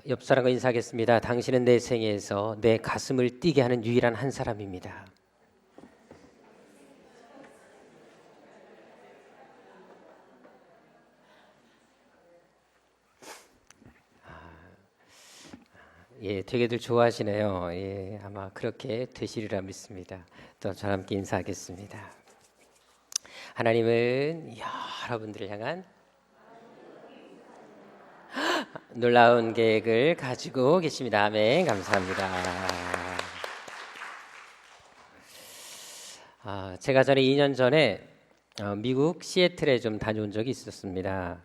옆 사람과 인사하겠습니다. 당신은 내 생애에서 내 가슴을 뛰게 하는 유일한 한 사람입니다. 예, 되게들 좋아하시네요. 예, 아마 그렇게 되시리라 믿습니다. 또 저와 함께 인사하겠습니다. 하나님은 여러분들을 향한 놀라운 계획을 가지고 계십니다. 아멘. 감사합니다. 제가 전에 2년 전에 미국 시애틀에 좀 다녀온 적이 있었습니다.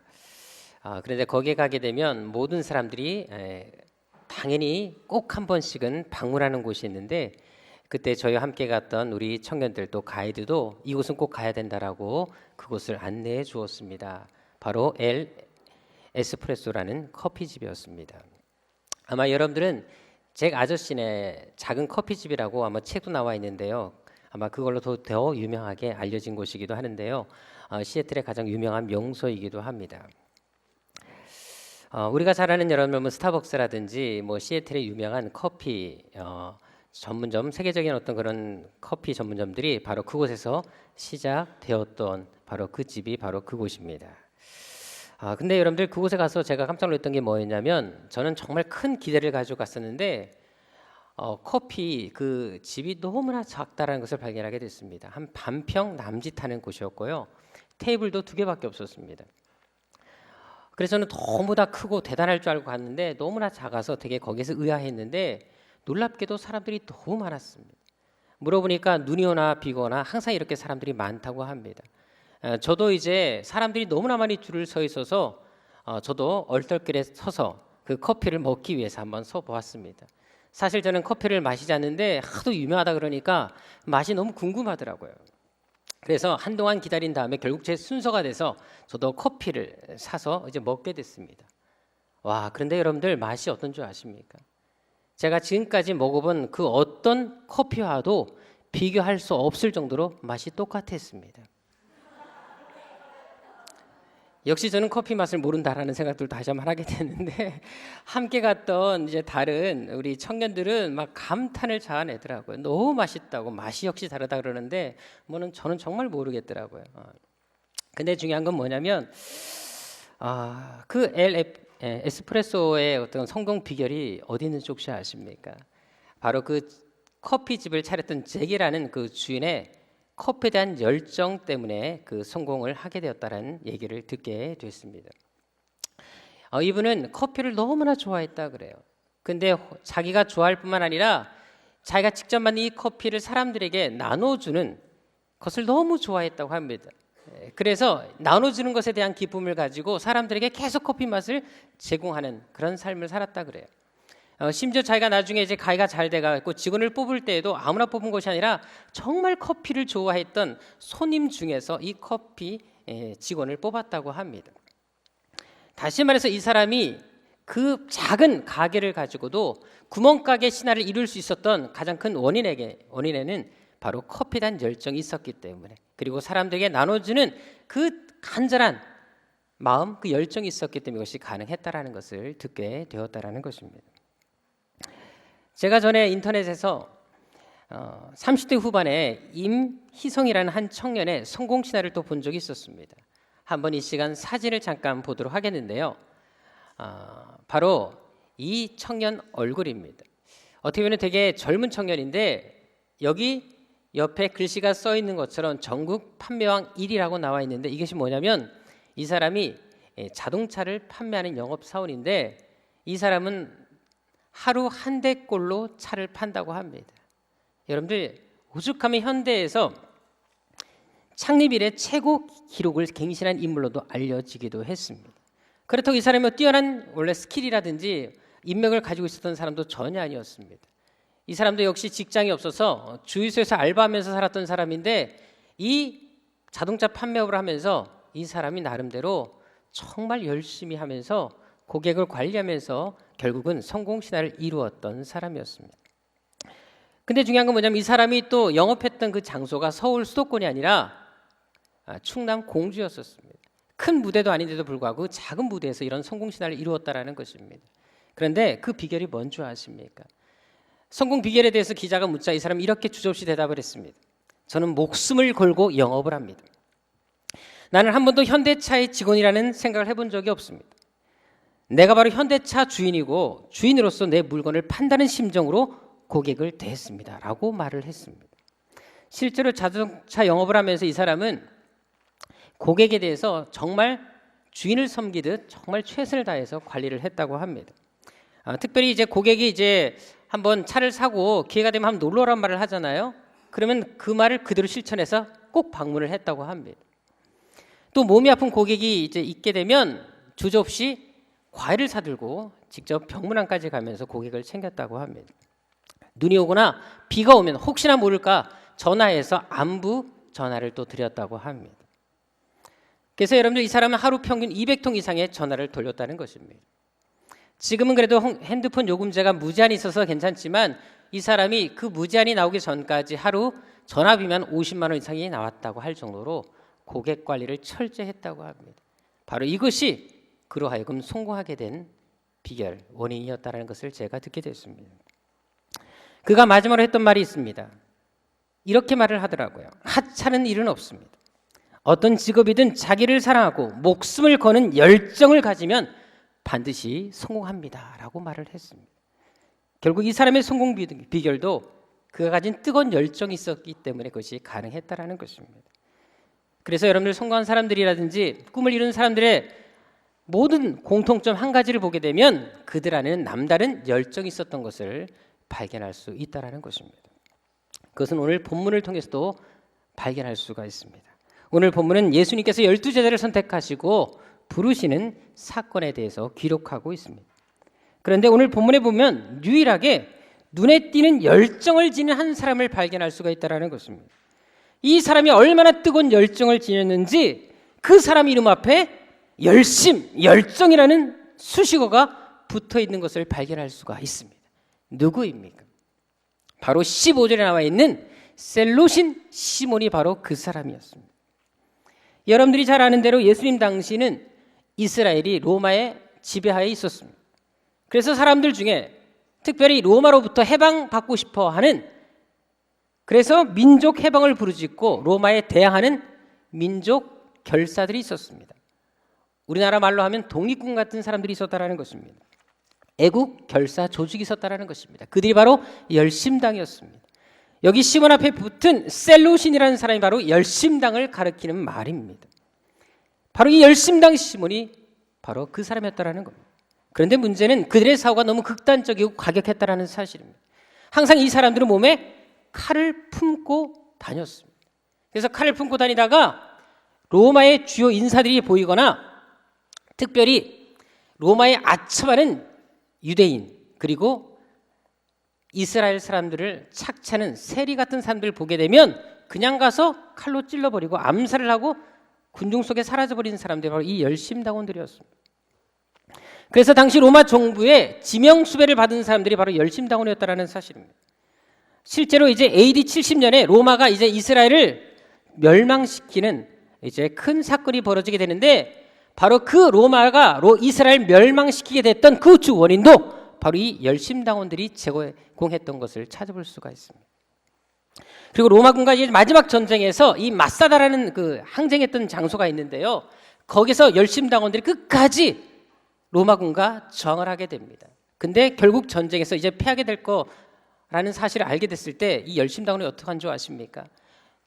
그런데 거기에 가게 되면 모든 사람들이 당연히 꼭 한 번씩은 방문하는 곳이 있는데, 그때 저희와 함께 갔던 우리 청년들 또 가이드도 이곳은 꼭 가야 된다라고 그곳을 안내해 주었습니다. 바로 엘 에스프레소라는 커피집이었습니다. 아마 여러분들은 잭 아저씨네 작은 커피집이라고 아마 책도 나와 있는데요. 아마 그걸로 더 유명하게 알려진 곳이기도 하는데요. 시애틀의 가장 유명한 명소이기도 합니다. 우리가 잘 아는 여러분 스타벅스라든지 뭐 시애틀의 유명한 커피 전문점, 세계적인 어떤 그런 커피 전문점들이 바로 그곳에서 시작되었던 바로 그 집이 바로 그곳입니다. 근데 여러분들 그곳에 가서 제가 깜짝 놀랐던 게 뭐였냐면, 저는 정말 큰 기대를 가지고 갔었는데 커피 그 집이 너무나 작다라는 것을 발견하게 됐습니다. 한 반평 남짓하는 곳이었고요. 테이블도 2개밖에 없었습니다. 그래서 저는 너무 다 크고 대단할 줄 알고 갔는데 너무나 작아서 되게 거기서 의아했는데, 놀랍게도 사람들이 너무 많았습니다. 물어보니까 눈이 오나 비가 오나 항상 이렇게 사람들이 많다고 합니다. 저도 이제 사람들이 너무나 많이 줄을 서 있어서 저도 얼떨결에 서서 그 커피를 먹기 위해서 한번 서 보았습니다. 사실 저는 커피를 마시지 않는데 하도 유명하다 그러니까 맛이 너무 궁금하더라고요. 그래서 한동안 기다린 다음에 결국 제 순서가 돼서 저도 커피를 사서 이제 먹게 됐습니다. 그런데 여러분들 맛이 어떤 줄 아십니까? 제가 지금까지 먹어본 그 어떤 커피와도 비교할 수 없을 정도로 맛이 똑같았습니다. 역시 저는 커피 맛을 모른다라는 생각들을 다시 한번 하게 됐는데, 함께 갔던 이제 다른 우리 청년들은 막 감탄을 자아내더라고요. 너무 맛있다고, 맛이 역시 다르다 그러는데 저는 정말 모르겠더라고요. 근데 중요한 건 뭐냐면 그 에스프레소의 어떤 성공 비결이 어디 있는지 혹시 아십니까? 바로 그 커피집을 차렸던 잭이라는 그 주인의 커피에 대한 열정 때문에 그 성공을 하게 되었다는 얘기를 듣게 됐습니다. 이분은 커피를 너무나 좋아했다 그래요. 근데 자기가 좋아할 뿐만 아니라 자기가 직접 만든 이 커피를 사람들에게 나눠주는 것을 너무 좋아했다고 합니다. 그래서 나눠주는 것에 대한 기쁨을 가지고 사람들에게 계속 커피 맛을 제공하는 그런 삶을 살았다 그래요. 심지어 자기가 나중에 이제 가게가 잘 돼가고 직원을 뽑을 때에도 아무나 뽑은 것이 아니라 정말 커피를 좋아했던 손님 중에서 이 커피 직원을 뽑았다고 합니다. 다시 말해서 이 사람이 그 작은 가게를 가지고도 구멍가게 신화를 이룰 수 있었던 가장 큰 원인에는 바로 커피에 대한 열정이 있었기 때문에, 그리고 사람들에게 나눠주는 그 간절한 마음, 그 열정이 있었기 때문에 이것이 가능했다라는 것을 듣게 되었다라는 것입니다. 제가 전에 인터넷에서 30대 후반에 임희성이라는 한 청년의 성공 신화를 또 본 적이 있었습니다. 한번 이 시간 사진을 잠깐 보도록 하겠는데요. 바로 이 청년 얼굴입니다. 어떻게 보면 되게 젊은 청년인데, 여기 옆에 글씨가 써 있는 것처럼 전국 판매왕 1위라고 나와 있는데, 이것이 뭐냐면 이 사람이 자동차를 판매하는 영업사원인데, 이 사람은 하루 한 대꼴로 차를 판다고 합니다. 여러분들, 오죽하면 현대에서 창립 이래 최고 기록을 갱신한 인물로도 알려지기도 했습니다. 그렇다고 이 사람이 뛰어난 원래 스킬이라든지 인맥을 가지고 있었던 사람도 전혀 아니었습니다. 이 사람도 역시 직장이 없어서 주유소에서 알바하면서 살았던 사람인데, 이 자동차 판매업을 하면서 이 사람이 나름대로 정말 열심히 하면서 고객을 관리하면서 결국은 성공 신화를 이루었던 사람이었습니다. 근데 중요한 건 뭐냐면 이 사람이 또 영업했던 그 장소가 서울 수도권이 아니라 충남 공주였었습니다. 큰 무대도 아닌데도 불구하고 작은 무대에서 이런 성공 신화를 이루었다라는 것입니다. 그런데 그 비결이 뭔지 아십니까? 성공 비결에 대해서 기자가 묻자 이 사람이 이렇게 주저없이 대답을 했습니다. 저는 목숨을 걸고 영업을 합니다. 나는 한 번도 현대차의 직원이라는 생각을 해본 적이 없습니다. 내가 바로 현대차 주인이고 주인으로서 내 물건을 판다는 심정으로 고객을 대했습니다. 라고 말을 했습니다. 실제로 자동차 영업을 하면서 이 사람은 고객에 대해서 정말 주인을 섬기듯 정말 최선을 다해서 관리를 했다고 합니다. 특별히 이제 고객이 이제 한번 차를 사고 기회가 되면 한번 놀러 오란 말을 하잖아요. 그러면 그 말을 그대로 실천해서 꼭 방문을 했다고 합니다. 또 몸이 아픈 고객이 이제 있게 되면 주저없이 과일을 사들고 직접 병문안까지 가면서 고객을 챙겼다고 합니다. 눈이 오거나 비가 오면 혹시나 모를까 전화해서 안부 전화를 또 드렸다고 합니다. 그래서 여러분들 이 사람은 하루 평균 200통 이상의 전화를 돌렸다는 것입니다. 지금은 그래도 핸드폰 요금제가 무제한이 있어서 괜찮지만 이 사람이 그 무제한이 나오기 전까지 하루 전화비만 50만 원 이상이 나왔다고 할 정도로 고객 관리를 철저히 했다고 합니다. 바로 이것이 그로 하여금 성공하게 된 비결, 원인이었다는 것을 제가 듣게 됐습니다. 그가 마지막으로 했던 말이 있습니다. 이렇게 말을 하더라고요. 하찮은 일은 없습니다. 어떤 직업이든 자기를 사랑하고 목숨을 거는 열정을 가지면 반드시 성공합니다. 라고 말을 했습니다. 결국 이 사람의 성공 비결도 그가 가진 뜨거운 열정이 있었기 때문에 그것이 가능했다는 것입니다. 그래서 여러분들 성공한 사람들이라든지 꿈을 이룬 사람들의 모든 공통점 한 가지를 보게 되면 그들 안에는 남다른 열정이 있었던 것을 발견할 수 있다는 것입니다. 그것은 오늘 본문을 통해서도 발견할 수가 있습니다. 오늘 본문은 예수님께서 12제자를 선택하시고 부르시는 사건에 대해서 기록하고 있습니다. 그런데 오늘 본문에 보면 유일하게 눈에 띄는 열정을 지닌 한 사람을 발견할 수가 있다는 것입니다. 이 사람이 얼마나 뜨거운 열정을 지녔는지 그 사람 이름 앞에 열심, 열정이라는 수식어가 붙어 있는 것을 발견할 수가 있습니다. 누구입니까? 바로 15절에 나와 있는 셀롯인 시몬이 바로 그 사람이었습니다. 여러분들이 잘 아는 대로 예수님 당시는 이스라엘이 로마의 지배하에 있었습니다. 그래서 사람들 중에 특별히 로마로부터 해방받고 싶어 하는, 그래서 민족 해방을 부르짖고 로마에 대항하는 민족 결사들이 있었습니다. 우리나라 말로 하면 독립군 같은 사람들이 있었다는 것입니다. 애국 결사 조직이 있었다는 것입니다. 그들이 바로 열심당이었습니다. 여기 시몬 앞에 붙은 셀롯인이라는 사람이 바로 열심당을 가리키는 말입니다. 바로 이 열심당 시몬이 바로 그 사람이었다는 겁니다. 그런데 문제는 그들의 사고가 너무 극단적이고 과격했다는 사실입니다. 항상 이 사람들은 몸에 칼을 품고 다녔습니다. 그래서 칼을 품고 다니다가 로마의 주요 인사들이 보이거나 특별히 로마에 아첨하는 유대인 그리고 이스라엘 사람들을 착취하는 세리 같은 사람들을 보게 되면 그냥 가서 칼로 찔러버리고 암살을 하고 군중 속에 사라져버리는 사람들이 바로 이 열심당원들이었습니다. 그래서 당시 로마 정부의 지명수배를 받은 사람들이 바로 열심당원이었다는 사실입니다. 실제로 이제 AD 70년에 로마가 이제 이스라엘을 멸망시키는 이제 큰 사건이 벌어지게 되는데 바로 그 로마가 이스라엘 멸망시키게 됐던 그 주 원인도 바로 이 열심당원들이 제공했던 것을 찾아볼 수가 있습니다. 그리고 로마군과 이제 마지막 전쟁에서 이 마사다라는 그 항쟁했던 장소가 있는데요. 거기서 열심당원들이 끝까지 로마군과 정을 하게 됩니다. 근데 결국 전쟁에서 이제 패하게 될 거라는 사실을 알게 됐을 때 이 열심당원이 어떻게 한 줄 아십니까?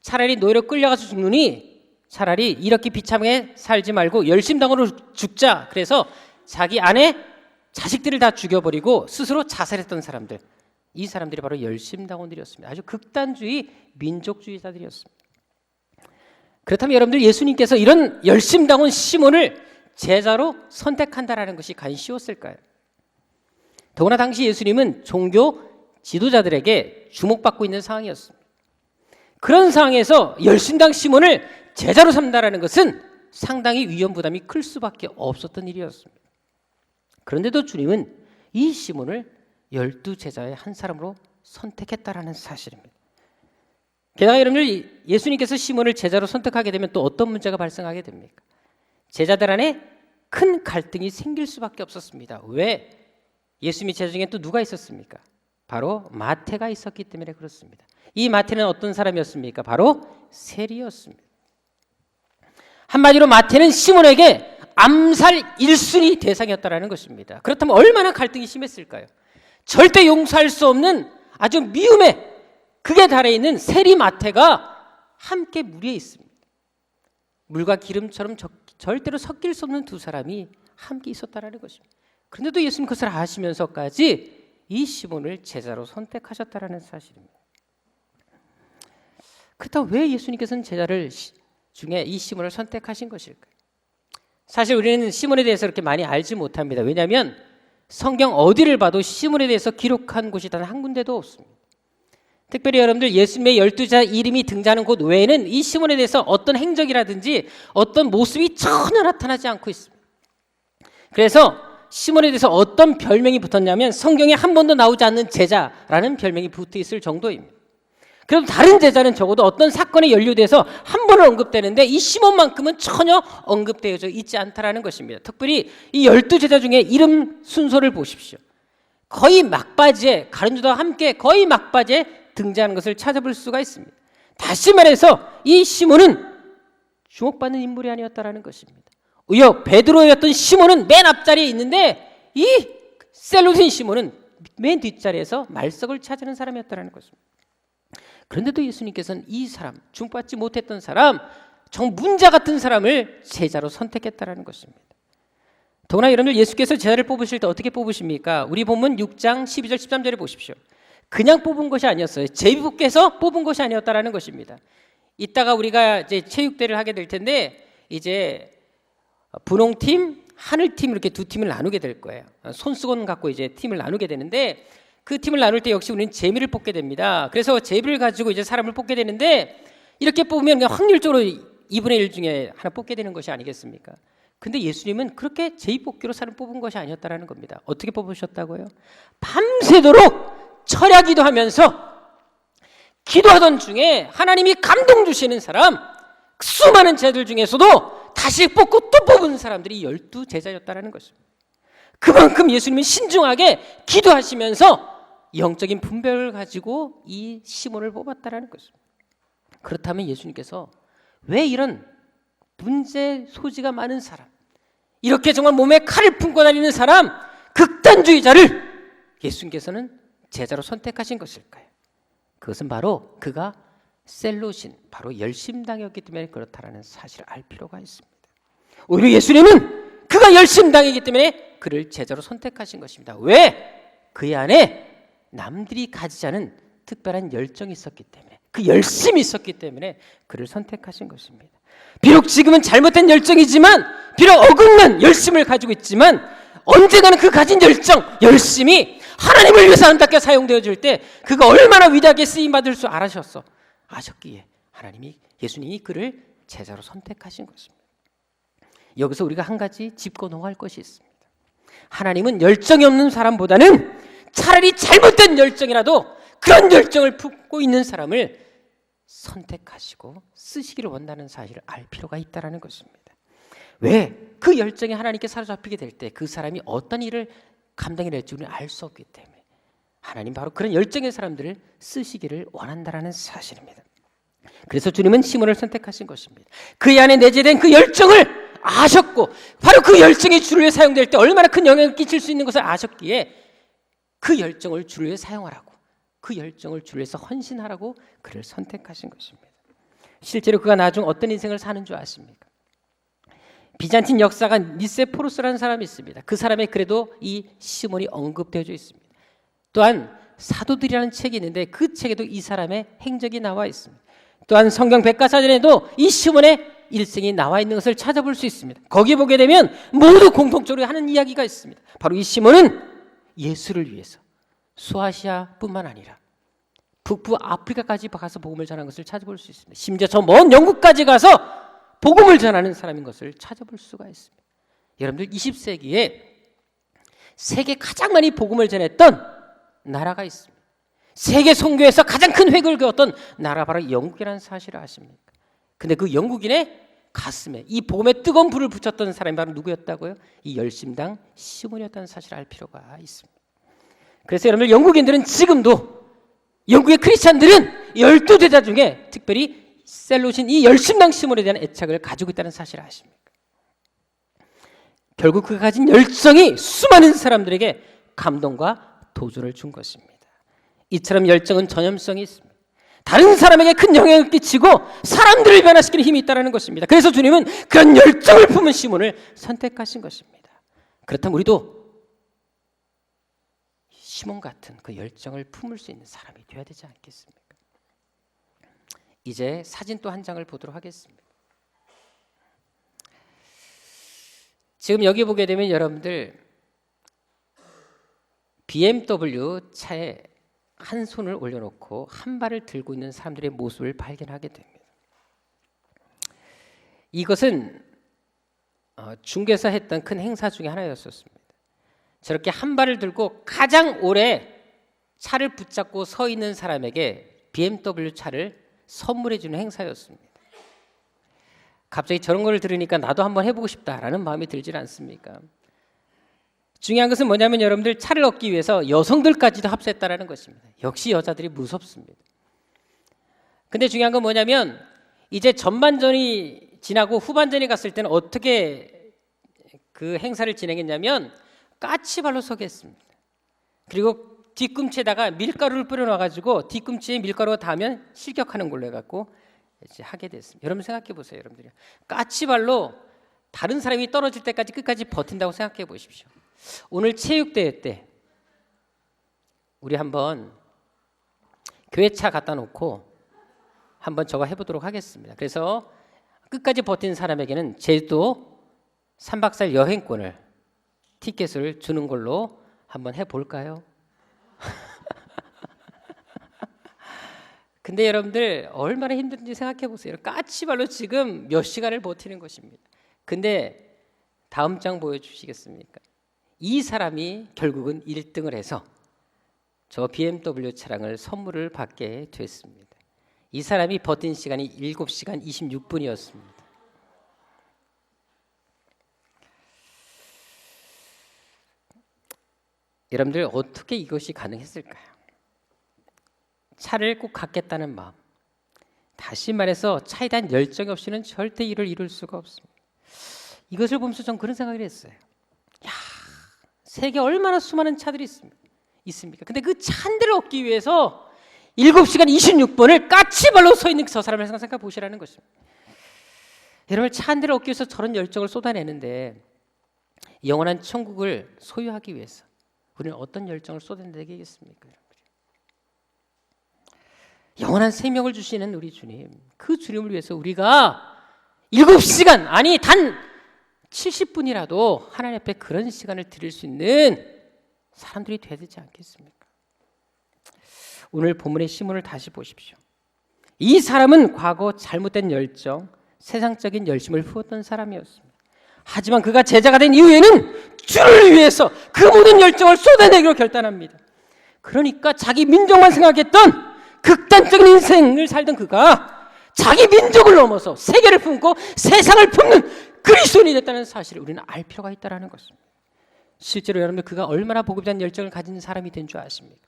차라리 노예로 끌려가서 죽느니 차라리 이렇게 비참하게 살지 말고 열심당원으로 죽자. 그래서 자기 아내, 자식들을 다 죽여버리고 스스로 자살했던 사람들, 이 사람들이 바로 열심당원들이었습니다. 아주 극단주의 민족주의자들이었습니다. 그렇다면 여러분들 예수님께서 이런 열심당원 시몬을 제자로 선택한다라는 것이 과연 쉬웠을까요? 더구나 당시 예수님은 종교 지도자들에게 주목받고 있는 상황이었습니다. 그런 상황에서 열심당 시몬을 제자로 삼다라는 것은 상당히 위험 부담이 클 수밖에 없었던 일이었습니다. 그런데도 주님은 이 시몬을 12제자의 한 사람으로 선택했다라는 사실입니다. 게다가 여러분들 예수님께서 시몬을 제자로 선택하게 되면 또 어떤 문제가 발생하게 됩니까? 제자들 안에 큰 갈등이 생길 수밖에 없었습니다. 왜? 예수님의 제자 중에 또 누가 있었습니까? 바로 마태가 있었기 때문에 그렇습니다. 이 마태는 어떤 사람이었습니까? 바로 세리였습니다. 한마디로 마태는 시몬에게 암살 1순위 대상이었다는 것입니다. 그렇다면 얼마나 갈등이 심했을까요? 절대 용서할 수 없는 아주 미움의 극에 달해 있는 세리 마태가 함께 무리에 있습니다. 물과 기름처럼 절대로 섞일 수 없는 두 사람이 함께 있었다는 것입니다. 그런데도 예수님 그것을 아시면서까지 이 시몬을 제자로 선택하셨다는 사실입니다. 그렇다면 왜 예수님께서는 제자를 중에 이 시몬을 선택하신 것일까요? 사실 우리는 시몬에 대해서 그렇게 많이 알지 못합니다. 왜냐하면 성경 어디를 봐도 시몬에 대해서 기록한 곳이 단 한 군데도 없습니다. 특별히 여러분들 예수님의 12자 이름이 등장하는 곳 외에는 이 시몬에 대해서 어떤 행적이라든지 어떤 모습이 전혀 나타나지 않고 있습니다. 그래서 시몬에 대해서 어떤 별명이 붙었냐면 성경에 한 번도 나오지 않는 제자라는 별명이 붙어 있을 정도입니다. 그래도 다른 제자는 적어도 어떤 사건에 연루돼서 한 번은 언급되는데 이 시몬만큼은 전혀 언급되어져 있지 않다라는 것입니다. 특별히 이 12제자 중에 이름 순서를 보십시오. 거의 막바지에 가룟유다와 함께 거의 막바지에 등장하는 것을 찾아볼 수가 있습니다. 다시 말해서 이 시몬은 주목받는 인물이 아니었다라는 것입니다. 오히려 베드로였던 시몬은 맨 앞자리에 있는데 이 셀로신 시몬은 맨 뒷자리에서 말석을 차지하는 사람이었다는 것입니다. 그런데도 예수님께서는 이 사람, 주목받지 못했던 사람, 정 문자 같은 사람을 제자로 선택했다는 것입니다. 더구나 여러분들 예수께서 제자를 뽑으실 때 어떻게 뽑으십니까? 우리 본문 6장 12절 13절에 보십시오. 그냥 뽑은 것이 아니었어요. 제비께서 뽑은 것이 아니었다라는 것입니다. 이따가 우리가 이제 체육대회를 하게 될 텐데 이제 분홍팀, 하늘팀 이렇게 두 팀을 나누게 될 거예요. 손수건 갖고 이제 팀을 나누게 되는데 그 팀을 나눌 때 역시 우리는 제비를 뽑게 됩니다. 그래서 제비를 가지고 이제 사람을 뽑게 되는데 이렇게 뽑으면 그냥 확률적으로 2분의 1 중에 하나 뽑게 되는 것이 아니겠습니까? 근데 예수님은 그렇게 제비 뽑기로 사람 뽑은 것이 아니었다라는 겁니다. 어떻게 뽑으셨다고요? 밤새도록 철야기도 하면서 기도하던 중에 하나님이 감동 주시는 사람, 수많은 제자들 중에서도 다시 뽑고 또 뽑은 사람들이 12제자였다라는 것입니다. 그만큼 예수님은 신중하게 기도하시면서 영적인 분별을 가지고 이 시몬을 뽑았다라는 것입니다. 그렇다면 예수님께서 왜 이런 문제 소지가 많은 사람, 이렇게 정말 몸에 칼을 품고 다니는 사람, 극단주의자를 예수님께서는 제자로 선택하신 것일까요? 그것은 바로 그가 셀로신, 바로 열심당이었기 때문에 그렇다라는 사실을 알 필요가 있습니다. 오히려 예수님은 그가 열심당이기 때문에 그를 제자로 선택하신 것입니다. 왜? 그의 안에 남들이 가지지 않은 특별한 열정이 있었기 때문에, 그 열심이 있었기 때문에 그를 선택하신 것입니다. 비록 지금은 잘못된 열정이지만, 비록 어긋난 열심을 가지고 있지만 언젠가는 그 가진 열정, 열심이 하나님을 위해서 아름답게 사용되어질 때 그가 얼마나 위대하게 쓰임받을 줄 아셨기에 하나님이, 예수님이 그를 제자로 선택하신 것입니다. 여기서 우리가 한 가지 짚고 넘어갈 것이 있습니다. 하나님은 열정이 없는 사람보다는 차라리 잘못된 열정이라도 그런 열정을 품고 있는 사람을 선택하시고 쓰시기를 원하는 사실을 알 필요가 있다는 것입니다. 왜? 그 열정이 하나님께 사로잡히게 될 때 그 사람이 어떤 일을 감당해야 될지 우리는 알 수 없기 때문에 하나님 바로 그런 열정의 사람들을 쓰시기를 원한다는 사실입니다. 그래서 주님은 시몬을 선택하신 것입니다. 그의 안에 내재된 그 열정을 아셨고, 바로 그 열정이 주를 위해 사용될 때 얼마나 큰 영향을 끼칠 수 있는 것을 아셨기에 그 열정을 주를 위해 사용하라고, 그 열정을 주를 위해서 헌신하라고 그를 선택하신 것입니다. 실제로 그가 나중 어떤 인생을 사는 줄 아십니까? 비잔틴 역사가 니세포루스라는 사람이 있습니다. 그 사람의 그래도 이 시몬이 언급되어져 있습니다. 또한 사도들이라는 책이 있는데 그 책에도 이 사람의 행적이 나와 있습니다. 또한 성경 백과사전에도 이 시몬의 일생이 나와 있는 것을 찾아볼 수 있습니다. 거기 보게 되면 모두 공통적으로 하는 이야기가 있습니다. 바로 이 시몬은 예수를 위해서 소아시아뿐만 아니라 북부 아프리카까지 가서 복음을 전한 것을 찾아볼 수 있습니다. 심지어 저 먼 영국까지 가서 복음을 전하는 사람인 것을 찾아볼 수가 있습니다. 여러분들 20세기에 세계 가장 많이 복음을 전했던 나라가 있습니다. 세계 선교에서 가장 큰 획을 그었던 나라, 바로 영국이라는 사실을 아십니까? 근데 그 영국인의 가슴에 이 복음의 뜨거운 불을 붙였던 사람이 바로 누구였다고요? 이 열심당 시몬이었다는 사실을 알 필요가 있습니다. 그래서 여러분들 영국인들은 지금도 영국의 크리스찬들은 12제자 중에 특별히 셀롯인 이 열심당 시몬에 대한 애착을 가지고 있다는 사실을 아십니까? 결국 그가 가진 열정이 수많은 사람들에게 감동과 도전을 준 것입니다. 이처럼 열정은 전염성이 있습니다. 다른 사람에게 큰 영향을 끼치고 사람들을 변화시키는 힘이 있다는 것입니다. 그래서 주님은 그런 열정을 품은 시몬을 선택하신 것입니다. 그렇다면 우리도 시몬 같은 그 열정을 품을 수 있는 사람이 되어야 되지 않겠습니까? 이제 사진 또 한 장을 보도록 하겠습니다. 지금 여기 보게 되면 여러분들 BMW 차에 한 손을 올려놓고 한 발을 들고 있는 사람들의 모습을 발견하게 됩니다. 이것은 중개사 했던 큰 행사 중에 하나였었습니다. 저렇게 한 발을 들고 가장 오래 차를 붙잡고 서 있는 사람에게 BMW 차를 선물해 주는 행사였습니다. 갑자기 저런 걸 들으니까 나도 한번 해보고 싶다라는 마음이 들질 않습니까? 중요한 것은 뭐냐면 여러분들 차를 얻기 위해서 여성들까지도 합세했다는 것입니다. 역시 여자들이 무섭습니다. 근데 중요한 건 뭐냐면 이제 전반전이 지나고 후반전이 갔을 때는 어떻게 그 행사를 진행했냐면 까치발로 서게 했습니다. 그리고 뒤꿈치에다가 밀가루를 뿌려놔가지고 뒤꿈치에 밀가루가 닿으면 실격하는 걸로 해갖고 이제 하게 됐습니다. 여러분 생각해 보세요. 여러분들이 까치발로 다른 사람이 떨어질 때까지 끝까지 버틴다고 생각해 보십시오. 오늘 체육대회 때 우리 한번 교회차 갖다 놓고 한번 저거 해보도록 하겠습니다. 그래서 끝까지 버틴 사람에게는 제주도 3박 4일 여행권을 티켓을 주는 걸로 한번 해볼까요? 근데 여러분들 얼마나 힘든지 생각해 보세요. 까치발로 지금 몇 시간을 버티는 것입니다. 근데 다음 장 보여주시겠습니까? 이 사람이 결국은 1등을 해서 저 BMW 차량을 선물을 받게 됐습니다. 이 사람이 버틴 시간이 7시간 26분이었습니다. 여러분들 어떻게 이것이 가능했을까요? 차를 꼭 갖겠다는 마음. 다시 말해서 차에 대한 열정이 없이는 절대 일을 이룰 수가 없습니다. 이것을 보면서 전 그런 생각을 했어요. 야, 세계 얼마나 수많은 차들이 있습니까? 근데 그 차 한 대를 얻기 위해서 7시간 26분을 까치발로 서 있는 저 사람을 생각해 보시라는 것입니다. 여러분 차 한 대를 얻기 위해서 저런 열정을 쏟아내는데 영원한 천국을 소유하기 위해서 우리는 어떤 열정을 쏟아내야 되겠습니까? 영원한 생명을 주시는 우리 주님, 그 주님을 위해서 우리가 7시간 아니 단 70분이라도 하나님 앞에 그런 시간을 드릴 수 있는 사람들이 되어야 되지 않겠습니까? 오늘 본문의 시몬을 다시 보십시오. 이 사람은 과거 잘못된 열정, 세상적인 열심을 품었던 사람이었습니다. 하지만 그가 제자가 된 이후에는 주를 위해서 그 모든 열정을 쏟아내기로 결단합니다. 그러니까 자기 민족만 생각했던 극단적인 인생을 살던 그가 자기 민족을 넘어서 세계를 품고 세상을 품는 그리스도인이 됐다는 사실을 우리는 알 필요가 있다는 것입니다. 실제로 여러분들 그가 얼마나 복음에 대한 열정을 가진 사람이 된 줄 아십니까?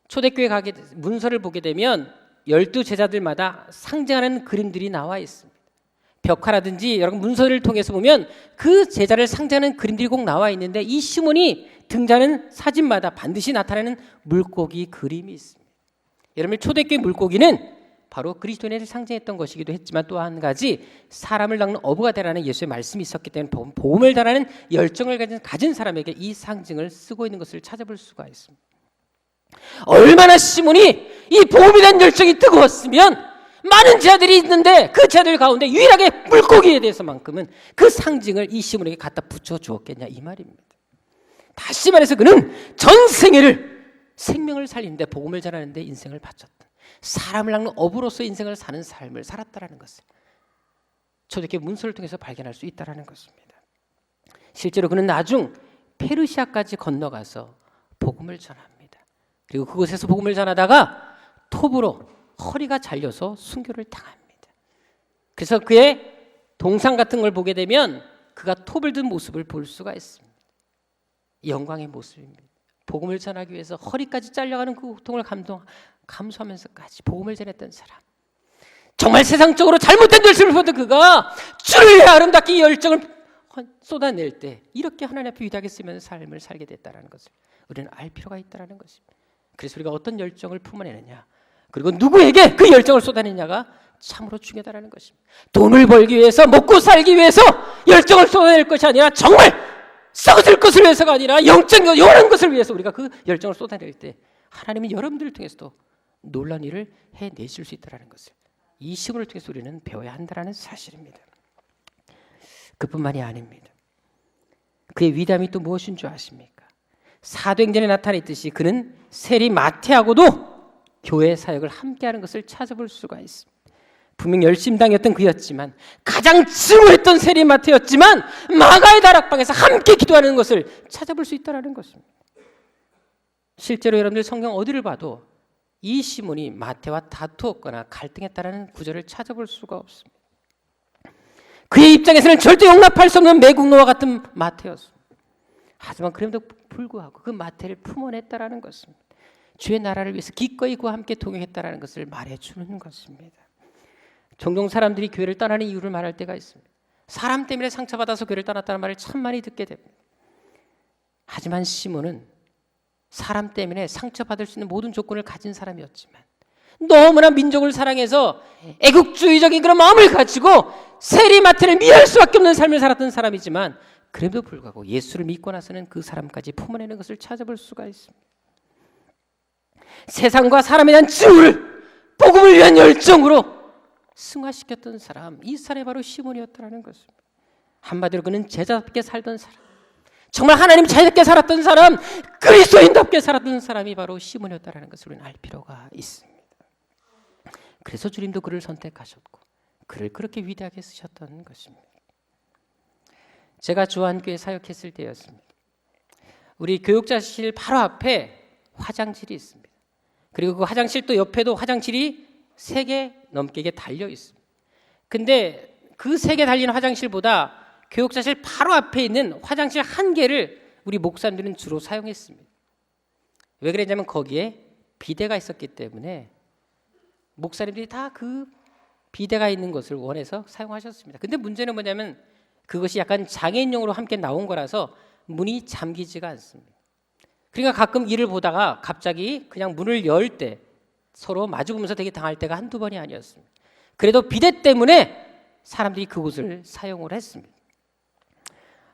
초대교회 가게 문서를 보게 되면 12제자들마다 상징하는 그림들이 나와 있습니다. 벽화라든지 여러 문서를 통해서 보면 그 제자를 상징하는 그림들이 꼭 나와 있는데 이 시몬이 등장하는 사진마다 반드시 나타나는 물고기 그림이 있습니다. 여러분 초대교회 물고기는 바로 그리스도인을 상징했던 것이기도 했지만 또 한 가지 사람을 낚는 어부가 되라는 예수의 말씀이 있었기 때문에 복음을 전하는 열정을 가진 사람에게 이 상징을 쓰고 있는 것을 찾아볼 수가 있습니다. 얼마나 시몬이 이 복음에 대한 열정이 뜨거웠으면 많은 제자들이 있는데 그 제자들 가운데 유일하게 물고기에 대해서만큼은 그 상징을 이 시몬에게 갖다 붙여 주었겠냐 이 말입니다. 다시 말해서 그는 전 생애를 생명을 살리는데 복음을 전하는데 인생을 바쳤다. 사람을 낚는 어부로서 인생을 사는 삶을 살았다라는 것을 초대교회 문서를 통해서 발견할 수 있다라는 것입니다. 실제로 그는 나중 페르시아까지 건너가서 복음을 전합니다. 그리고 그곳에서 복음을 전하다가 톱으로 허리가 잘려서 순교를 당합니다. 그래서 그의 동상 같은 걸 보게 되면 그가 톱을 든 모습을 볼 수가 있습니다. 영광의 모습입니다. 복음을 전하기 위해서 허리까지 잘려가는 그 고통을 감수하면서까지 복음을 전했던 사람, 정말 세상적으로 잘못된 열심을 보던 그가 주를 위해 아름답게 이 열정을 쏟아낼 때 이렇게 하나님 앞에 위대하게 쓰면서 삶을 살게 됐다는 것을 우리는 알 필요가 있다는 것입니다. 그래서 우리가 어떤 열정을 품어내느냐, 그리고 누구에게 그 열정을 쏟아내느냐가 참으로 중요하다는 것입니다. 돈을 벌기 위해서, 먹고 살기 위해서 열정을 쏟아낼 것이 아니라 정말 썩어질 것을 위해서가 아니라 영적인 영원한 것을 위해서 우리가 그 열정을 쏟아낼 때 하나님은 여러분들을 통해서도 놀라운 일을 해내실 수 있다는 것을 이 시간을 통해서 우리는 배워야 한다는 사실입니다. 그뿐만이 아닙니다. 그의 위대함이 또 무엇인 줄 아십니까? 사도행전에 나타냈듯이 그는 세리 마태하고도 교회 사역을 함께하는 것을 찾아볼 수가 있습니다. 분명 열심당이었던 그였지만, 가장 증오했던 세리 마태였지만 마가의 다락방에서 함께 기도하는 것을 찾아볼 수 있다는 것입니다. 실제로 여러분들 성경 어디를 봐도 이 시몬이 마태와 다투었거나 갈등했다는 구절을 찾아볼 수가 없습니다. 그의 입장에서는 절대 용납할 수 없는 매국노와 같은 마태였습니다. 하지만 그럼에도 불구하고 그 마태를 품어냈다는 것입니다. 주의 나라를 위해서 기꺼이 그와 함께 동행했다는 것을 말해주는 것입니다. 종종 사람들이 교회를 떠나는 이유를 말할 때가 있습니다. 사람 때문에 상처받아서 교회를 떠났다는 말을 참 많이 듣게 됩니다. 하지만 시몬은 사람 때문에 상처받을 수 있는 모든 조건을 가진 사람이었지만 너무나 민족을 사랑해서 애국주의적인 그런 마음을 가지고 세리 마태를 미워할 수밖에 없는 삶을 살았던 사람이지만 그럼에도 불구하고 예수를 믿고 나서는 그 사람까지 품어내는 것을 찾아볼 수가 있습니다. 세상과 사람에 대한 증오를 복음을 위한 열정으로 승화시켰던 사람, 이 사람이 바로 시몬이었다는 것입니다. 한마디로 그는 제자답게 살던 사람, 정말 하나님 자유롭게 살았던 사람, 그리스도인답게 살았던 사람이 바로 시몬이었다는 것을 우리는 알 필요가 있습니다. 그래서 주님도 그를 선택하셨고 그를 그렇게 위대하게 쓰셨던 것입니다. 제가 주한교회 사역했을 때였습니다. 우리 교육자실 바로 앞에 화장실이 있습니다. 그리고 그 화장실 또 옆에도 화장실이 3개 넘게 달려 있습니다. 근데 그 3개 달린 화장실보다 교육자실 바로 앞에 있는 화장실 1개를 우리 목사님들은 주로 사용했습니다. 왜 그랬냐면 거기에 비데가 있었기 때문에 목사님들이 다 그 비데가 있는 것을 원해서 사용하셨습니다. 근데 문제는 뭐냐면 그것이 약간 장애인용으로 함께 나온 거라서 문이 잠기지가 않습니다. 그러니까 가끔 일을 보다가 갑자기 그냥 문을 열 때 서로 마주보면서 되게 당할 때가 한두 번이 아니었습니다. 그래도 비데 때문에 사람들이 그곳을 사용을 했습니다.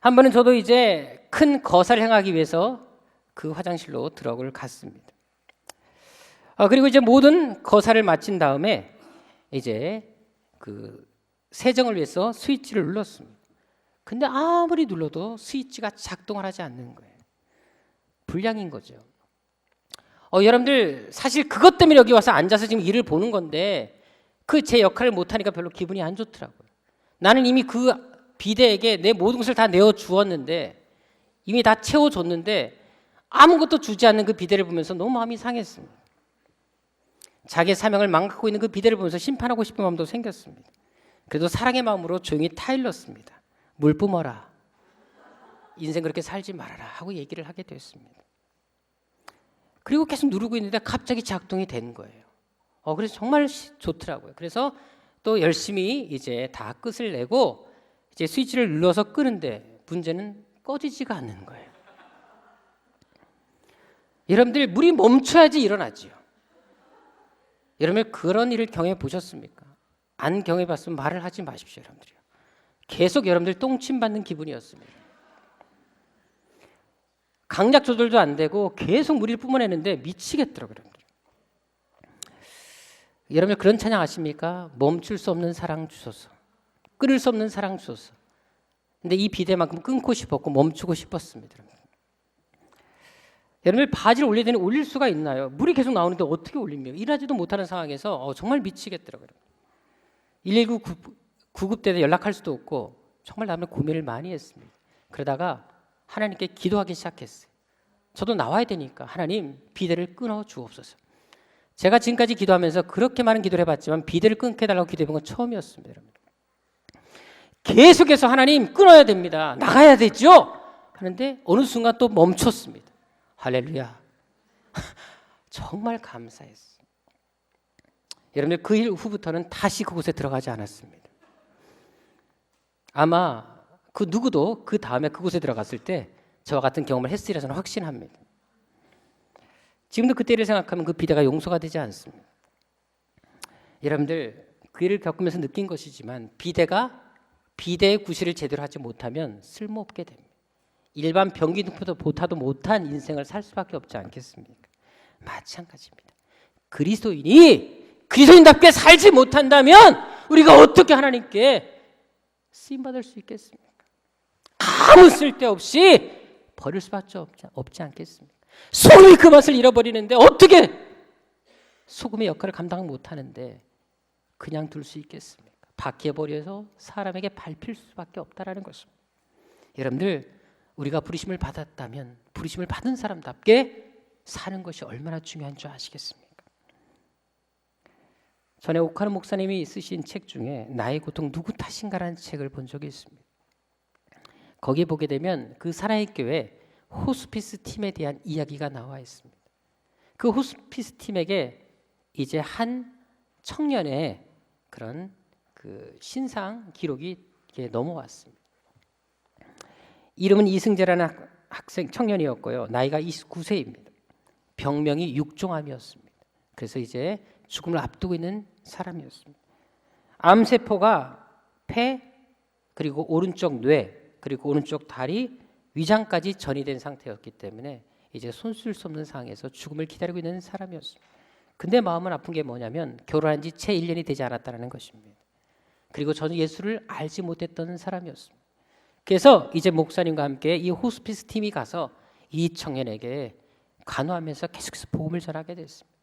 한 번은 저도 이제 큰 거사를 행하기 위해서 그 화장실로 들어가를 갔습니다. 그리고 이제 모든 거사를 마친 다음에 이제 그 세정을 위해서 스위치를 눌렀습니다. 근데 아무리 눌러도 스위치가 작동을 하지 않는 거예요. 불량인 거죠. 여러분들 사실 그것 때문에 여기 와서 앉아서 지금 일을 보는 건데 그 제 역할을 못하니까 별로 기분이 안 좋더라고요. 나는 이미 그 비데에게 내 모든 것을 다 내어주었는데 이미 다 채워줬는데 아무것도 주지 않는 그 비데를 보면서 너무 마음이 상했습니다. 자기의 사명을 망각하고 있는 그 비데를 보면서 심판하고 싶은 마음도 생겼습니다. 그래도 사랑의 마음으로 조용히 타일렀습니다. 물 뿜어라. 인생 그렇게 살지 말아라 하고 얘기를 하게 됐습니다. 그리고 계속 누르고 있는데 갑자기 작동이 된 거예요. 그래서 정말 좋더라고요. 그래서 또 열심히 이제 다 끝을 내고 이제 스위치를 눌러서 끄는데 문제는 꺼지지가 않는 거예요. 여러분들 물이 멈춰야지 일어나지요. 여러분 그런 일을 경험해 보셨습니까? 안 경험해 봤으면 말을 하지 마십시오. 여러분들이요. 계속 여러분들 똥침 받는 기분이었습니다. 강약 조절도 안 되고 계속 물을 뿜어내는데 미치겠더라고요. 여러분 그런 찬양 아십니까? 멈출 수 없는 사랑 주소서, 끊을 수 없는 사랑 주소서. 근데 이 비데만큼 끊고 싶었고 멈추고 싶었습니다. 여러분 바지를 올려야 되는 올릴 수가 있나요? 물이 계속 나오는데 어떻게 올립니까? 일하지도 못하는 상황에서 정말 미치겠더라고요. 119 구급대에 연락할 수도 없고 정말 나는 고민을 많이 했습니다. 그러다가 하나님께 기도하기 시작했어요. 저도 나와야 되니까 하나님 비데를 끊어 주옵소서. 제가 지금까지 기도하면서 그렇게 많은 기도를 해봤지만 비데를 끊게 해달라고 기도해본 건 처음이었습니다. 여러분. 계속해서 하나님 끊어야 됩니다. 나가야 되죠. 하는데 어느 순간 또 멈췄습니다. 할렐루야. 정말 감사했어요. 여러분들 그 일 후부터는 다시 그곳에 들어가지 않았습니다. 아마 그 누구도 그 다음에 그곳에 들어갔을 때 저와 같은 경험을 했으리라 저는 확신합니다. 지금도 그때를 생각하면 그 비대가 용서가 되지 않습니다. 여러분들 그 일을 겪으면서 느낀 것이지만 비대의 구실을 제대로 하지 못하면 쓸모없게 됩니다. 일반 변기등보타도 못한 인생을 살 수밖에 없지 않겠습니까? 마찬가지입니다. 그리스도인답게 살지 못한다면 우리가 어떻게 하나님께 쓰임받을 수 있겠습니까? 아무 쓸데없이 버릴 수밖에 없지 않겠습니까? 소금이 그 맛을 잃어버리는데 어떻게 소금의 역할을 감당 못하는데 그냥 둘 수 있겠습니까? 박해버려서 사람에게 밟힐 수밖에 없다라는 것입니다. 여러분들 우리가 부르심을 받았다면 부르심을 받은 사람답게 사는 것이 얼마나 중요한 줄 아시겠습니까? 전에 오카노 목사님이 쓰신 책 중에 나의 고통 누구 탓인가라는 책을 본 적이 있습니다. 거기에 보게 되면 그 사랑의 교회 호스피스 팀에 대한 이야기가 나와 있습니다. 그 호스피스 팀에게 이제 한 청년의 그런 그 신상 기록이 넘어왔습니다. 이름은 이승재라는 학생 청년이었고요. 나이가 29세입니다. 병명이 육종암이었습니다. 그래서 이제 죽음을 앞두고 있는 사람이었습니다. 암세포가 폐 그리고 오른쪽 뇌 그리고 오른쪽 다리 위장까지 전이된 상태였기 때문에 이제 손쓸 수 없는 상황에서 죽음을 기다리고 있는 사람이었습니다. 근데 마음은 아픈 게 뭐냐면 결혼한 지 채 1년이 되지 않았다는 것입니다. 그리고 저는 예수를 알지 못했던 사람이었습니다. 그래서 이제 목사님과 함께 이 호스피스 팀이 가서 이 청년에게 간호하면서 계속해서 복음을 전하게 됐습니다.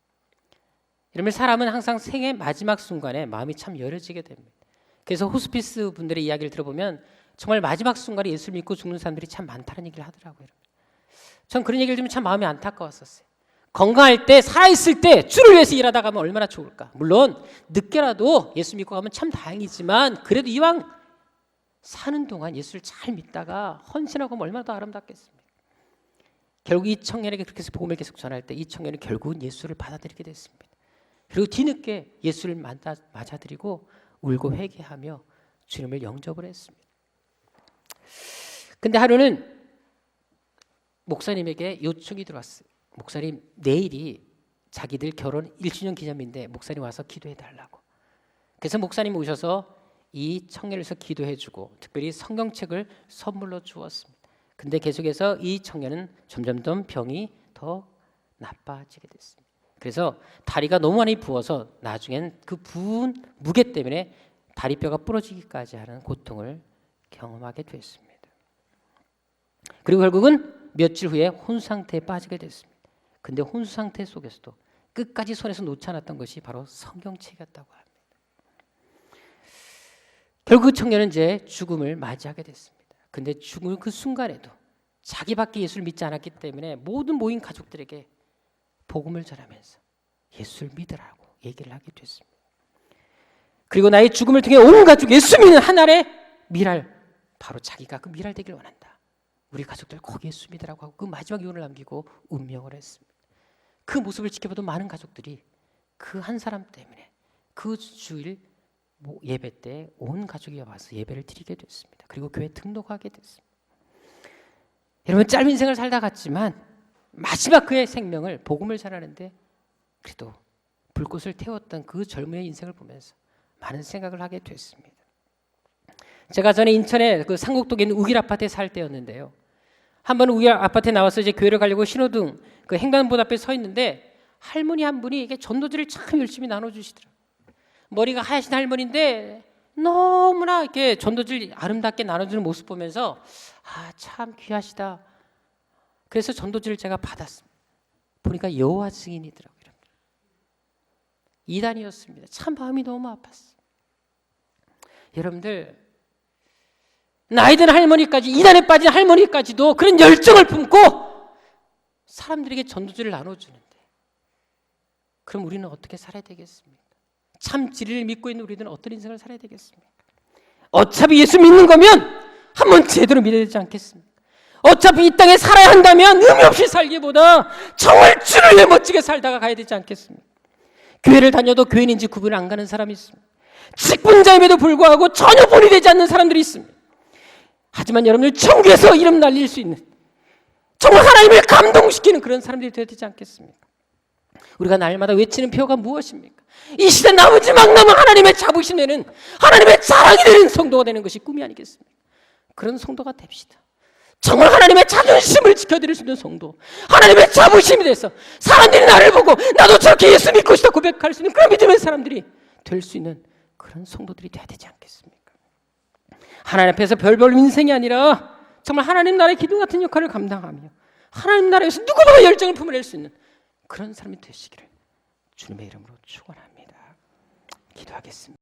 이러면 사람은 항상 생의 마지막 순간에 마음이 참 여려지게 됩니다. 그래서 호스피스 분들의 이야기를 들어보면 정말 마지막 순간에 예수를 믿고 죽는 사람들이 참 많다는 얘기를 하더라고요. 전 그런 얘기를 들으면 참 마음이 안타까웠었어요. 건강할 때 살아있을 때 주를 위해서 일하다 가면 얼마나 좋을까. 물론 늦게라도 예수 믿고 가면 참 다행이지만 그래도 이왕 사는 동안 예수를 잘 믿다가 헌신하고 하면 얼마나 더 아름답겠습니까. 결국 이 청년에게 그렇게 해서 복음을 계속 전할 때 이 청년은 결국은 예수를 받아들이게 됐습니다. 그리고 뒤늦게 예수를 맞아들이고 울고 회개하며 주님을 영접을 했습니다. 근데 하루는 목사님에게 요청이 들어왔어요. 목사님 내일이 자기들 결혼 1주년 기념인데 목사님 와서 기도해 달라고. 그래서 목사님 오셔서 이 청년을 위해서 기도해주고 특별히 성경책을 선물로 주었습니다. 근데 계속해서 이 청년은 점점 더 병이 더 나빠지게 됐습니다. 그래서 다리가 너무 많이 부어서 나중엔 그 부은 무게 때문에 다리뼈가 부러지기까지 하는 고통을 경험하게 됐습니다. 그리고 결국은 며칠 후에 혼수 상태에 빠지게 됐습니다. 근데 혼수 상태 속에서도 끝까지 손에서 놓지 않았던 것이 바로 성경책이었다고 합니다. 결국 그 청년은 이제 죽음을 맞이하게 됐습니다. 근데 죽을 그 순간에도 자기밖에 예수를 믿지 않았기 때문에 모든 모인 가족들에게 복음을 전하면서 예수를 믿으라고 얘기를 하게 됐습니다. 그리고 나의 죽음을 통해 온 가족 예수 믿는 하나의 미랄, 바로 자기가 그 미랄 되길 원한다. 우리 가족들 꼭 예수 믿으라고 하고 그 마지막 유언을 남기고 운명을 했습니다. 그 모습을 지켜보던 많은 가족들이 그 한 사람 때문에 그 주일 예배 때 온 가족이 와서 예배를 드리게 됐습니다. 그리고 교회 등록하게 됐습니다. 여러분 짧은 인생을 살다 갔지만 마지막 그의 생명을 복음을 전하는데 그래도 불꽃을 태웠던 그 젊은이의 인생을 보면서 많은 생각을 하게 됐습니다. 제가 전에 인천에 그 상곡동에 있는 우길 아파트에 살 때였는데요. 한번 우길 아파트에 나와서 이제 교회를 가려고 신호등 그 횡단보도 앞에 서 있는데 할머니 한 분이 이게 전도지를 참 열심히 나눠주시더라고요. 머리가 하얀 할머니인데 너무나 이렇게 전도지를 아름답게 나눠주는 모습 보면서 참 귀하시다. 그래서 전도지를 제가 받았습니다. 보니까 여호와 증인이더라고요. 이단이었습니다. 참 마음이 너무 아팠어요. 여러분들 나이든 할머니까지 이단에 빠진 할머니까지도 그런 열정을 품고 사람들에게 전도지를 나눠주는데 그럼 우리는 어떻게 살아야 되겠습니까? 참 진리를 믿고 있는 우리들은 어떤 인생을 살아야 되겠습니까? 어차피 예수 믿는 거면 한번 제대로 믿어야 되지 않겠습니까? 어차피 이 땅에 살아야 한다면 의미 없이 살기보다 정말 주를 위해 멋지게 살다가 가야 되지 않겠습니까? 교회를 다녀도 교인인지 구분 안 가는 사람이 있습니다. 직분자임에도 불구하고 전혀 본이 되지 않는 사람들이 있습니다. 하지만 여러분들 천국에서 이름 날릴 수 있는, 정말 하나님을 감동시키는 그런 사람들이 되어야 되지 않겠습니까? 우리가 날마다 외치는 표가 무엇입니까? 이 시대 나머지막 남은 하나님의 자부심 되는, 하나님의 자랑이 되는 성도가 되는 것이 꿈이 아니겠습니까? 그런 성도가 됩시다. 정말 하나님의 자존심을 지켜드릴 수 있는 성도, 하나님의 자부심이 돼서 사람들이 나를 보고 나도 저렇게 예수 믿고 싶다 고백할 수 있는 그런 믿음의 사람들이 될 수 있는 그런 성도들이 돼야 되지 않겠습니까? 하나님 앞에서 별별 인생이 아니라 정말 하나님 나라의 기둥 같은 역할을 감당하며 하나님 나라에서 누구보다 열정을 품어낼 수 있는 그런 사람이 되시기를 주님의 이름으로 축원합니다. 기도하겠습니다.